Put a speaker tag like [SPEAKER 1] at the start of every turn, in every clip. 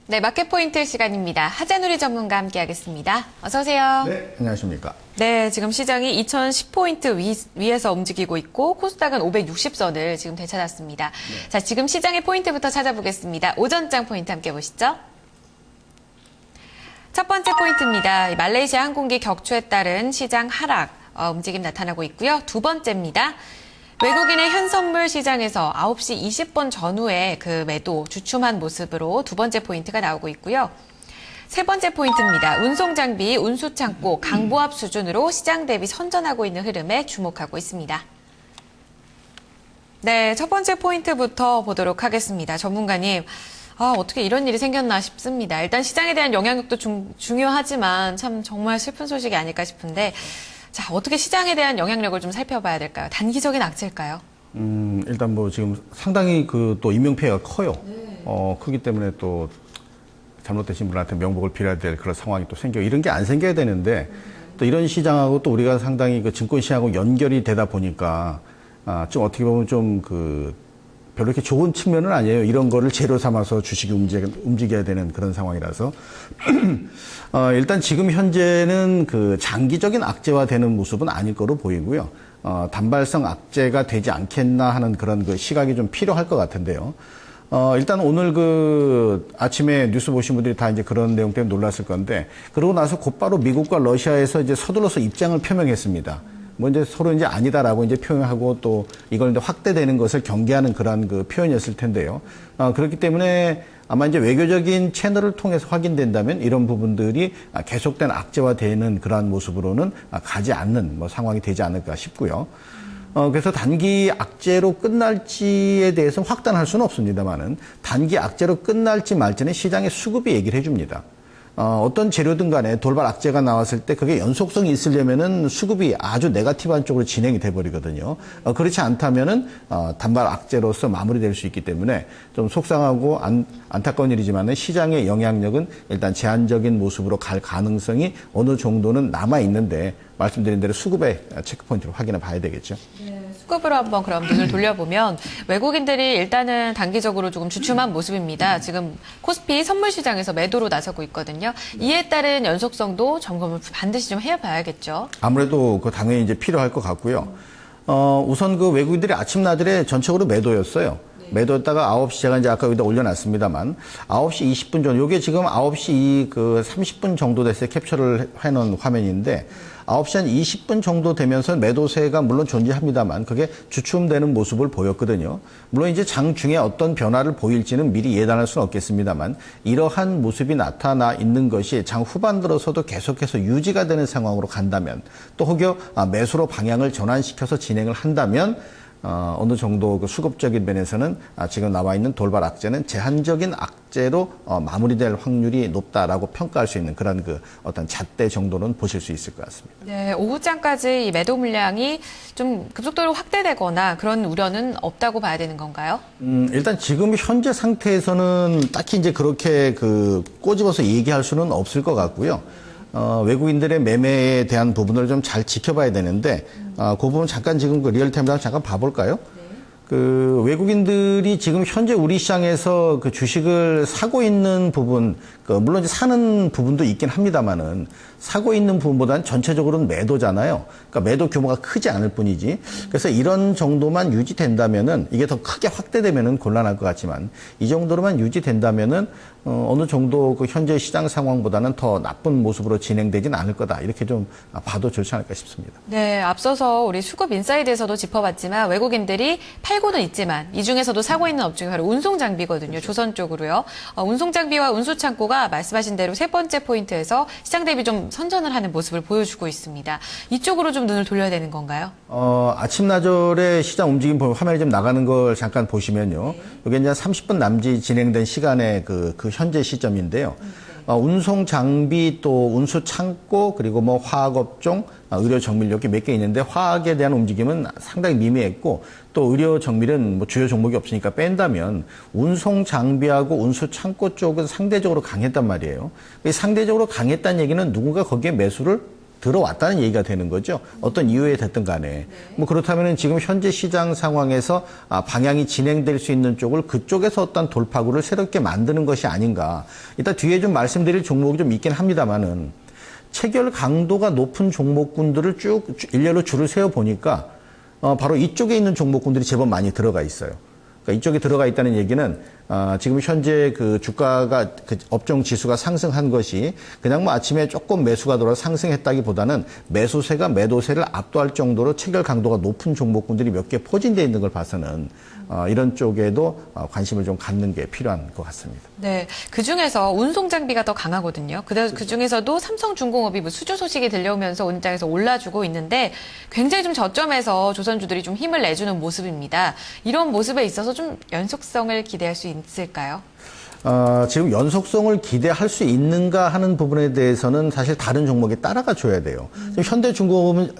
[SPEAKER 1] 네, 마켓포인트 시간입니다. 하재누리 전문가 함께하겠습니다. 어서 오세요.
[SPEAKER 2] 네, 안녕하십니까.
[SPEAKER 1] 네, 지금 시장이 2010포인트 위에서 움직이고 있고 코스닥은 560선을 지금 되찾았습니다. 네. 자, 지금 시장의 포인트부터 찾아보겠습니다. 오전장 포인트 함께 보시죠. 첫 번째 포인트입니다. 말레이시아 항공기 격추에 따른 시장 하락 움직임 나타나고 있고요. 두 번째입니다. 외국인의 현선물 시장에서 9시 20분 전후에 그 매도 주춤한 모습으로 두 번째 포인트가 나오고 있고요. 세 번째 포인트입니다. 운송장비, 운수창고, 강보합 수준으로 시장 대비 선전하고 있는 흐름에 주목하고 있습니다. 네, 첫 번째 포인트부터 보도록 하겠습니다. 전문가님, 어떻게 이런 일이 생겼나 싶습니다. 일단 시장에 대한 영향력도 중요하지만 참 정말 슬픈 소식이 아닐까 싶은데 자, 어떻게 시장에 대한 영향력을 좀 살펴봐야 될까요? 단기적인 악재일까요?
[SPEAKER 2] 일단 뭐 지금 상당히 또 인명피해가 커요. 네. 크기 때문에 또 잘못되신 분한테 명복을 빌어야 될 그런 상황이 또 이런 게 안 생겨야 되는데 또 이런 시장하고 또 우리가 상당히 그 증권시장하고 연결이 되다 보니까 좀 어떻게 보면 좀 별로 이렇게 좋은 측면은 아니에요. 이런 거를 재료 삼아서 주식이 움직여야 되는 그런 상황이라서. 일단 지금 현재는 그 장기적인 악재화 되는 모습은 아닐 거로 보이고요. 단발성 악재가 되지 않겠나 하는 그런 그 시각이 좀 필요할 것 같은데요. 일단 오늘 아침에 뉴스 보신 분들이 다 이제 그런 내용 때문에 놀랐을 건데, 그러고 나서 곧바로 미국과 러시아에서 이제 서둘러서 입장을 표명했습니다. 뭐 이제 서로 이제 아니다라고 이제 표현하고 또 이걸 이제 확대되는 것을 경계하는 그런 그 표현이었을 텐데요. 그렇기 때문에 아마 이제 외교적인 채널을 통해서 확인된다면 이런 부분들이 계속된 악재화되는 그러한 모습으로는 가지 않는 뭐 상황이 되지 않을까 싶고요. 그래서 단기 악재로 끝날지에 대해서 확단할 수는 없습니다만은 단기 악재로 끝날지 말지는 시장의 수급이 얘기를 해줍니다. 어떤 재료든 간에 돌발 악재가 나왔을 때 그게 연속성이 있으려면은 수급이 아주 네거티브한 쪽으로 진행이 돼버리거든요. 그렇지 않다면은 단발 악재로서 마무리될 수 있기 때문에 좀 속상하고 안타까운 일이지만은 시장의 영향력은 일단 제한적인 모습으로 갈 가능성이 어느 정도는 남아 있는데 말씀드린 대로 수급의 체크포인트를 확인해 봐야 되겠죠.
[SPEAKER 1] 네, 수급으로 한번 그럼 눈을 돌려보면 외국인들이 일단은 단기적으로 조금 주춤한 모습입니다. 지금 코스피 선물 시장에서 매도로 나서고 있거든요. 이에 따른 연속성도 점검을 반드시 좀 해봐야겠죠.
[SPEAKER 2] 아무래도 당연히 이제 필요할 것 같고요. 우선 그 외국인들이 아침나들에 전적으로 매도였어요. 매도했다가 9시 제가 이제 아까 여기다 올려놨습니다만 9시 20분 전후, 요게 지금 9시 30분 정도 됐어요. 캡처를 해놓은 화면인데 9시 한 20분 정도 되면서 매도세가 물론 존재합니다만 그게 주춤되는 모습을 보였거든요. 물론 이제 장 중에 어떤 변화를 보일지는 미리 예단할 수는 없겠습니다만 이러한 모습이 나타나 있는 것이 장 후반 들어서도 계속해서 유지가 되는 상황으로 간다면 또 혹여 매수로 방향을 전환시켜서 진행을 한다면 어느 정도 그 수급적인 면에서는 지금 나와 있는 돌발 악재는 제한적인 악재로 마무리될 확률이 높다라고 평가할 수 있는 그런 어떤 잣대 정도는 보실 수 있을 것 같습니다.
[SPEAKER 1] 네, 오후장까지 이 매도 물량이 좀 급속도로 확대되거나 그런 우려는 없다고 봐야 되는 건가요?
[SPEAKER 2] 일단 지금 현재 상태에서는 딱히 이제 그렇게 꼬집어서 얘기할 수는 없을 것 같고요. 외국인들의 매매에 대한 부분을 좀 잘 지켜봐야 되는데, 그 부분 잠깐 지금 리얼타임으로 잠깐 봐볼까요? 외국인들이 지금 현재 우리 시장에서 주식을 사고 있는 부분, 물론 이제 사는 부분도 있긴 합니다만은 사고 있는 부분보다는 전체적으로는 매도잖아요. 그러니까 매도 규모가 크지 않을 뿐이지. 그래서 이런 정도만 유지된다면은 이게 더 크게 확대되면은 곤란할 것 같지만 이 정도로만 유지된다면은 어느 정도 현재 시장 상황보다는 더 나쁜 모습으로 진행되진 않을 거다. 이렇게 좀 봐도 좋지 않을까 싶습니다.
[SPEAKER 1] 네, 앞서서 우리 수급 인사이드에서도 짚어봤지만 외국인들이 팔고는 있지만 이 중에서도 사고 있는 업종이 바로 운송장비거든요. 그렇죠. 조선 쪽으로요. 운송장비와 운수창고가 말씀하신 대로 세 번째 포인트에서 시장 대비 좀 선전을 하는 모습을 보여주고 있습니다. 이쪽으로 좀 눈을 돌려야 되는 건가요?
[SPEAKER 2] 아침나절에 시장 움직임 화면이 좀 나가는 걸 잠깐 보시면요. 이게 이제 30분 남짓 진행된 시간의 그 현재 시점인데요. 운송 장비 또 운수 창고 그리고 뭐 화학업종, 의료 정밀 이렇게 몇 개 있는데 화학에 대한 움직임은 상당히 미미했고 또 의료 정밀은 뭐 주요 종목이 없으니까 뺀다면 운송 장비하고 운수 창고 쪽은 상대적으로 강했단 말이에요. 상대적으로 강했다는 얘기는 누군가 거기에 매수를 들어왔다는 얘기가 되는 거죠. 어떤 이유에 됐든 간에. 뭐 그렇다면 지금 현재 시장 상황에서 방향이 진행될 수 있는 쪽을 그쪽에서 어떤 돌파구를 새롭게 만드는 것이 아닌가. 이따 뒤에 좀 말씀드릴 종목이 좀 있긴 합니다만은 체결 강도가 높은 종목군들을 쭉 일렬로 줄을 세워 보니까 바로 이쪽에 있는 종목군들이 제법 많이 들어가 있어요. 그러니까 이쪽에 들어가 있다는 얘기는 지금 현재 그 주가가 그 업종 지수가 상승한 것이 그냥 뭐 아침에 조금 매수가 돌아 상승했다기보다는 매수세가 매도세를 압도할 정도로 체결 강도가 높은 종목군들이 몇 개 포진되어 있는 걸 봐서는 이런 쪽에도 관심을 좀 갖는 게 필요한 것 같습니다.
[SPEAKER 1] 네, 그 중에서 운송 장비가 더 강하거든요. 그 중에서도 삼성중공업이 뭐 수주 소식이 들려오면서 온장에서 올라주고 있는데 굉장히 좀 저점에서 조선주들이 좀 힘을 내주는 모습입니다. 이런 모습에 있어서 좀 연속성을 기대할 수 있을까요?
[SPEAKER 2] 지금 연속성을 기대할 수 있는가 하는 부분에 대해서는 사실 다른 종목이 따라가 줘야 돼요. 지금 현대중공업은,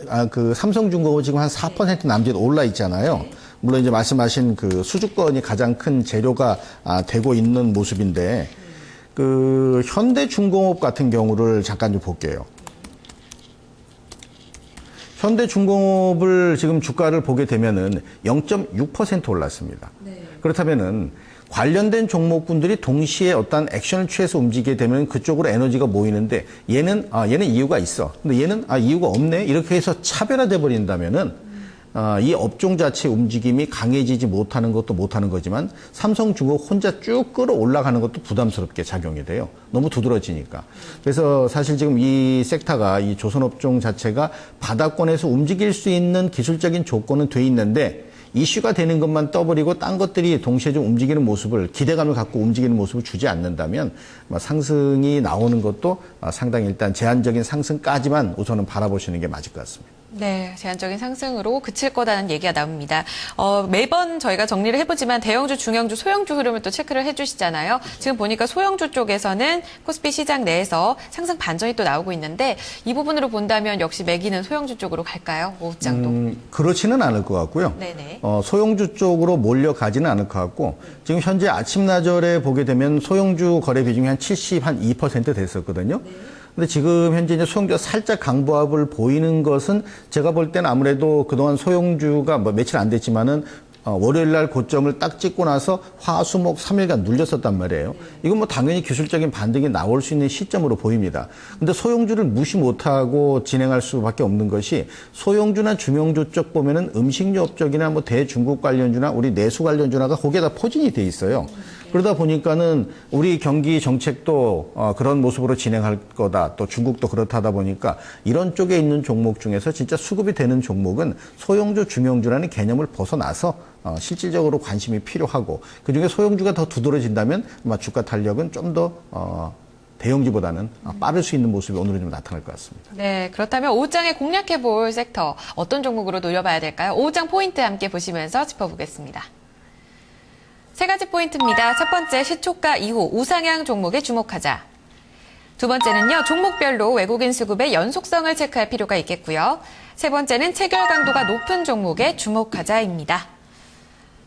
[SPEAKER 2] 삼성중공업은 지금 한 4% 남짓 올라 있잖아요. 물론 이제 말씀하신 그 수주권이 가장 큰 재료가 되고 있는 모습인데, 그 현대중공업 같은 경우를 잠깐 좀 볼게요. 현대중공업을 지금 주가를 보게 되면은 0.6% 올랐습니다. 그렇다면은 관련된 종목군들이 동시에 어떤 액션을 취해서 움직이게 되면 그쪽으로 에너지가 모이는데 얘는 이유가 있어. 근데 얘는 이유가 없네. 이렇게 해서 차별화돼 버린다면은 이 업종 자체 움직임이 강해지지 못하는 것도 못하는 거지만 삼성중공업 혼자 쭉 끌어올라가는 것도 부담스럽게 작용이 돼요. 너무 두드러지니까. 그래서 사실 지금 이 섹터가 이 조선업종 자체가 바닥권에서 움직일 수 있는 기술적인 조건은 돼 있는데 이슈가 되는 것만 떠버리고 딴 것들이 동시에 좀 움직이는 모습을 기대감을 갖고 움직이는 모습을 주지 않는다면 상승이 나오는 것도 상당히 일단 제한적인 상승까지만 우선은 바라보시는 게 맞을 것 같습니다.
[SPEAKER 1] 네, 제한적인 상승으로 그칠 거다는 얘기가 나옵니다. 매번 저희가 정리를 해보지만 대형주, 중형주, 소형주 흐름을 또 체크를 해주시잖아요. 지금 보니까 소형주 쪽에서는 코스피 시장 내에서 상승 반전이 또 나오고 있는데 이 부분으로 본다면 역시 매기는 소형주 쪽으로 갈까요? 오후장도?
[SPEAKER 2] 그렇지는 않을 것 같고요.
[SPEAKER 1] 네네.
[SPEAKER 2] 소형주 쪽으로 몰려가지는 않을 것 같고 지금 현재 아침나절에 보게 되면 소형주 거래 비중이 한 2% 됐었거든요. 근데 지금 현재 이제 소형주가 살짝 강보합을 보이는 것은 제가 볼 때는 아무래도 그동안 소형주가 뭐 며칠 안 됐지만은 월요일 날 고점을 딱 찍고 나서 화, 수, 목 3일간 눌렸었단 말이에요. 이건 뭐 당연히 기술적인 반등이 나올 수 있는 시점으로 보입니다. 근데 소형주를 무시 못하고 진행할 수밖에 없는 것이 소형주나 중형주 쪽 보면은 음식료 쪽이나 뭐 대중국 관련주나 우리 내수 관련주나가 거기에 다 포진이 돼 있어요. 그러다 보니까는 우리 경기 정책도 그런 모습으로 진행할 거다. 또 중국도 그렇다다 보니까 이런 쪽에 있는 종목 중에서 진짜 수급이 되는 종목은 소형주, 중형주라는 개념을 벗어나서 실질적으로 관심이 필요하고 그중에 소형주가 더 두드러진다면 아마 주가 탄력은 좀 더 대형주보다는 빠를 수 있는 모습이 오늘은 좀 나타날 것 같습니다.
[SPEAKER 1] 네, 그렇다면 오후장에 공략해볼 섹터 어떤 종목으로 노려봐야 될까요? 오후장 포인트 함께 보시면서 짚어보겠습니다. 세 가지 포인트입니다. 첫 번째, 시초가 이후 우상향 종목에 주목하자. 두 번째는요, 종목별로 외국인 수급의 연속성을 체크할 필요가 있겠고요. 세 번째는 체결 강도가 높은 종목에 주목하자입니다.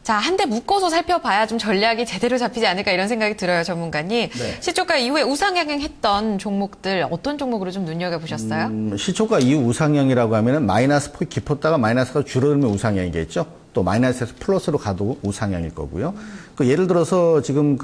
[SPEAKER 1] 자, 한 대 묶어서 살펴봐야 좀 전략이 제대로 잡히지 않을까 이런 생각이 들어요, 전문가님.
[SPEAKER 2] 네.
[SPEAKER 1] 시초가 이후에 우상향했던 종목들 어떤 종목으로 좀 눈여겨보셨어요?
[SPEAKER 2] 시초가 이후 우상향이라고 하면은 마이너스 폭이 깊었다가 마이너스가 줄어들면 우상향이겠죠. 또 마이너스에서 플러스로 가도 우상향일 거고요. 그 예를 들어서 지금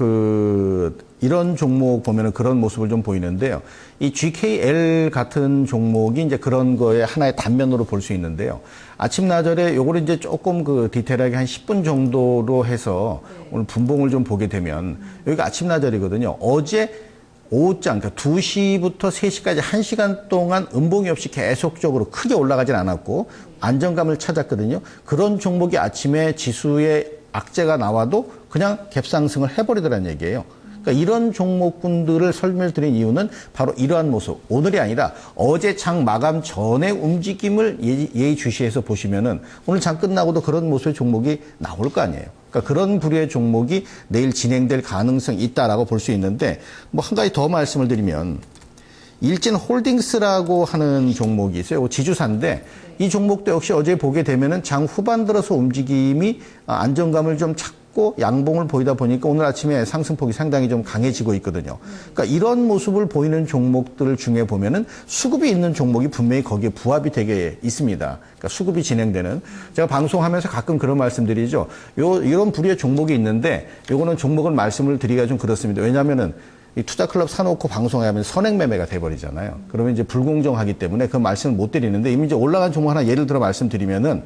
[SPEAKER 2] 이런 종목 보면은 그런 모습을 좀 보이는데요. 이 GKL 같은 종목이 이제 그런 거에 하나의 단면으로 볼 수 있는데요. 아침나절에 요거를 이제 조금 디테일하게 한 10분 정도로 해서 오늘 분봉을 좀 보게 되면 여기가 아침나절이거든요. 어제 오후장, 그러니까 2시부터 3시까지 1시간 동안 음봉이 없이 계속적으로 크게 올라가진 않았고 안정감을 찾았거든요. 그런 종목이 아침에 지수에 악재가 나와도 그냥 갭상승을 해버리더라는 얘기예요. 그러니까 이런 종목군들을 설명드린 이유는 바로 이러한 모습. 오늘이 아니라 어제 장 마감 전의 움직임을 예의주시해서 보시면은 오늘 장 끝나고도 그런 모습의 종목이 나올 거 아니에요. 그러니까 그런 부류의 종목이 내일 진행될 가능성이 있다라고 볼 수 있는데 뭐 한 가지 더 말씀을 드리면 일진홀딩스라고 하는 종목이 있어요. 지주사인데 이 종목도 역시 어제 보게 되면은 장 후반 들어서 움직임이 안정감을 좀 찾고 탔고 양봉을 보이다 보니까 오늘 아침에 상승폭이 상당히 좀 강해지고 있거든요. 그러니까 이런 모습을 보이는 종목들 중에 보면은 수급이 있는 종목이 분명히 거기에 부합이 되게 있습니다. 그러니까 수급이 진행되는. 제가 방송하면서 가끔 그런 말씀드리죠. 이런 부류의 종목이 있는데 요거는 종목을 말씀을 드리기가 좀 그렇습니다. 왜냐하면은 이 투자 클럽 사놓고 방송하면 선행 매매가 돼버리잖아요. 그러면 이제 불공정하기 때문에 그 말씀을 못 드리는데 이미 이제 올라간 종목 하나 예를 들어 말씀드리면은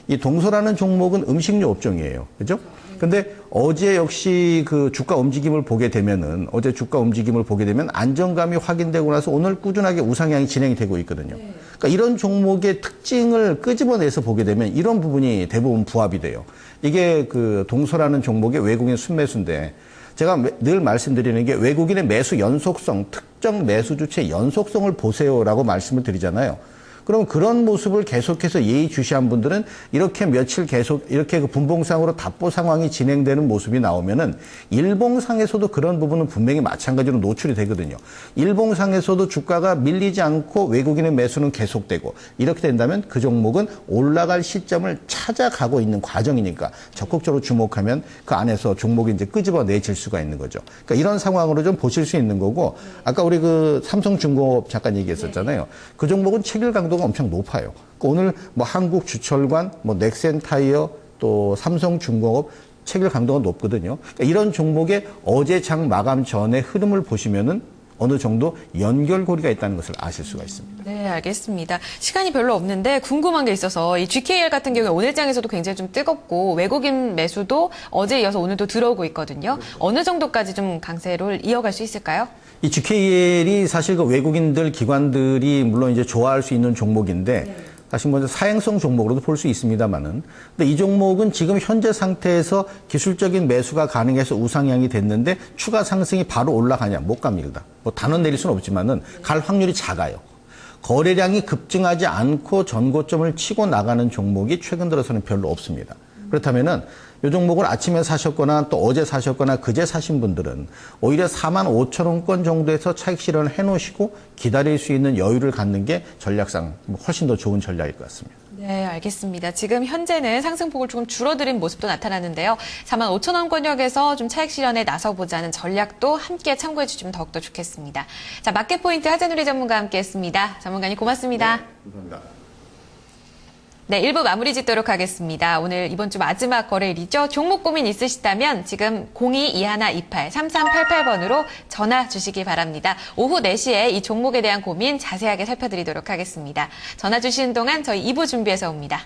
[SPEAKER 2] 이 동서라는 종목은 음식료 업종이에요. 그죠? 근데 어제 역시 그 주가 움직임을 보게 되면은 어제 주가 움직임을 보게 되면 안정감이 확인되고 나서 오늘 꾸준하게 우상향이 진행이 되고 있거든요. 그러니까 이런 종목의 특징을 끄집어내서 보게 되면 이런 부분이 대부분 부합이 돼요. 이게 그 동서라는 종목의 외국인 순매수인데 제가 늘 말씀드리는 게 외국인의 매수 연속성, 특정 매수 주체 연속성을 보세요라고 말씀을 드리잖아요. 그럼 그런 모습을 계속해서 예의주시한 분들은 이렇게 며칠 계속 이렇게 그 분봉상으로 답보 상황이 진행되는 모습이 나오면은 일봉상에서도 그런 부분은 분명히 마찬가지로 노출이 되거든요. 일봉상에서도 주가가 밀리지 않고 외국인의 매수는 계속되고 이렇게 된다면 그 종목은 올라갈 시점을 찾아가고 있는 과정이니까 적극적으로 주목하면 그 안에서 종목이 이제 끄집어내질 수가 있는 거죠. 그러니까 이런 상황으로 좀 보실 수 있는 거고 아까 우리 그 삼성중공업 잠깐 얘기했었잖아요. 그 종목은 체결 강도가 엄청 높아요. 오늘 뭐 한국주철관, 뭐 넥센타이어, 또 삼성중공업 체결 강도가 높거든요. 그러니까 이런 종목의 어제 장 마감 전의 흐름을 보시면은 어느 정도 연결고리가 있다는 것을 아실 수가 있습니다.
[SPEAKER 1] 네, 알겠습니다. 시간이 별로 없는데 궁금한 게 있어서 이 GKL 같은 경우에 오늘 장에서도 굉장히 좀 뜨겁고 외국인 매수도 어제 이어서 오늘도 들어오고 있거든요. 어느 정도까지 좀 강세를 이어갈 수 있을까요?
[SPEAKER 2] 이 GKL이 사실 그 외국인들, 기관들이 물론 이제 좋아할 수 있는 종목인데 사실 먼저 사행성 종목으로도 볼 수 있습니다만은 근데 이 종목은 지금 현재 상태에서 기술적인 매수가 가능해서 우상향이 됐는데 추가 상승이 바로 올라가냐? 못 갑니다. 뭐 단원 내릴 수는 없지만은 갈 확률이 작아요. 거래량이 급증하지 않고 전고점을 치고 나가는 종목이 최근 들어서는 별로 없습니다. 그렇다면은 이 종목을 아침에 사셨거나 또 어제 사셨거나 그제 사신 분들은 오히려 45,000원권 정도에서 차익 실현을 해놓으시고 기다릴 수 있는 여유를 갖는 게 전략상 훨씬 더 좋은 전략일 것 같습니다.
[SPEAKER 1] 네, 알겠습니다. 지금 현재는 상승폭을 조금 줄어드린 모습도 나타나는데요. 45,000원권역에서 좀 차익 실현에 나서보자는 전략도 함께 참고해 주시면 더욱더 좋겠습니다. 자, 마켓포인트 하재누리 전문가와 함께했습니다. 전문가님 고맙습니다.
[SPEAKER 2] 네, 감사합니다.
[SPEAKER 1] 네, 1부 마무리 짓도록 하겠습니다. 오늘 이번 주 마지막 거래일이죠. 종목 고민 있으시다면 지금 02-2128-3388번으로 전화 주시기 바랍니다. 오후 4시에 이 종목에 대한 고민 자세하게 살펴드리도록 하겠습니다. 전화 주시는 동안 저희 2부 준비해서 옵니다.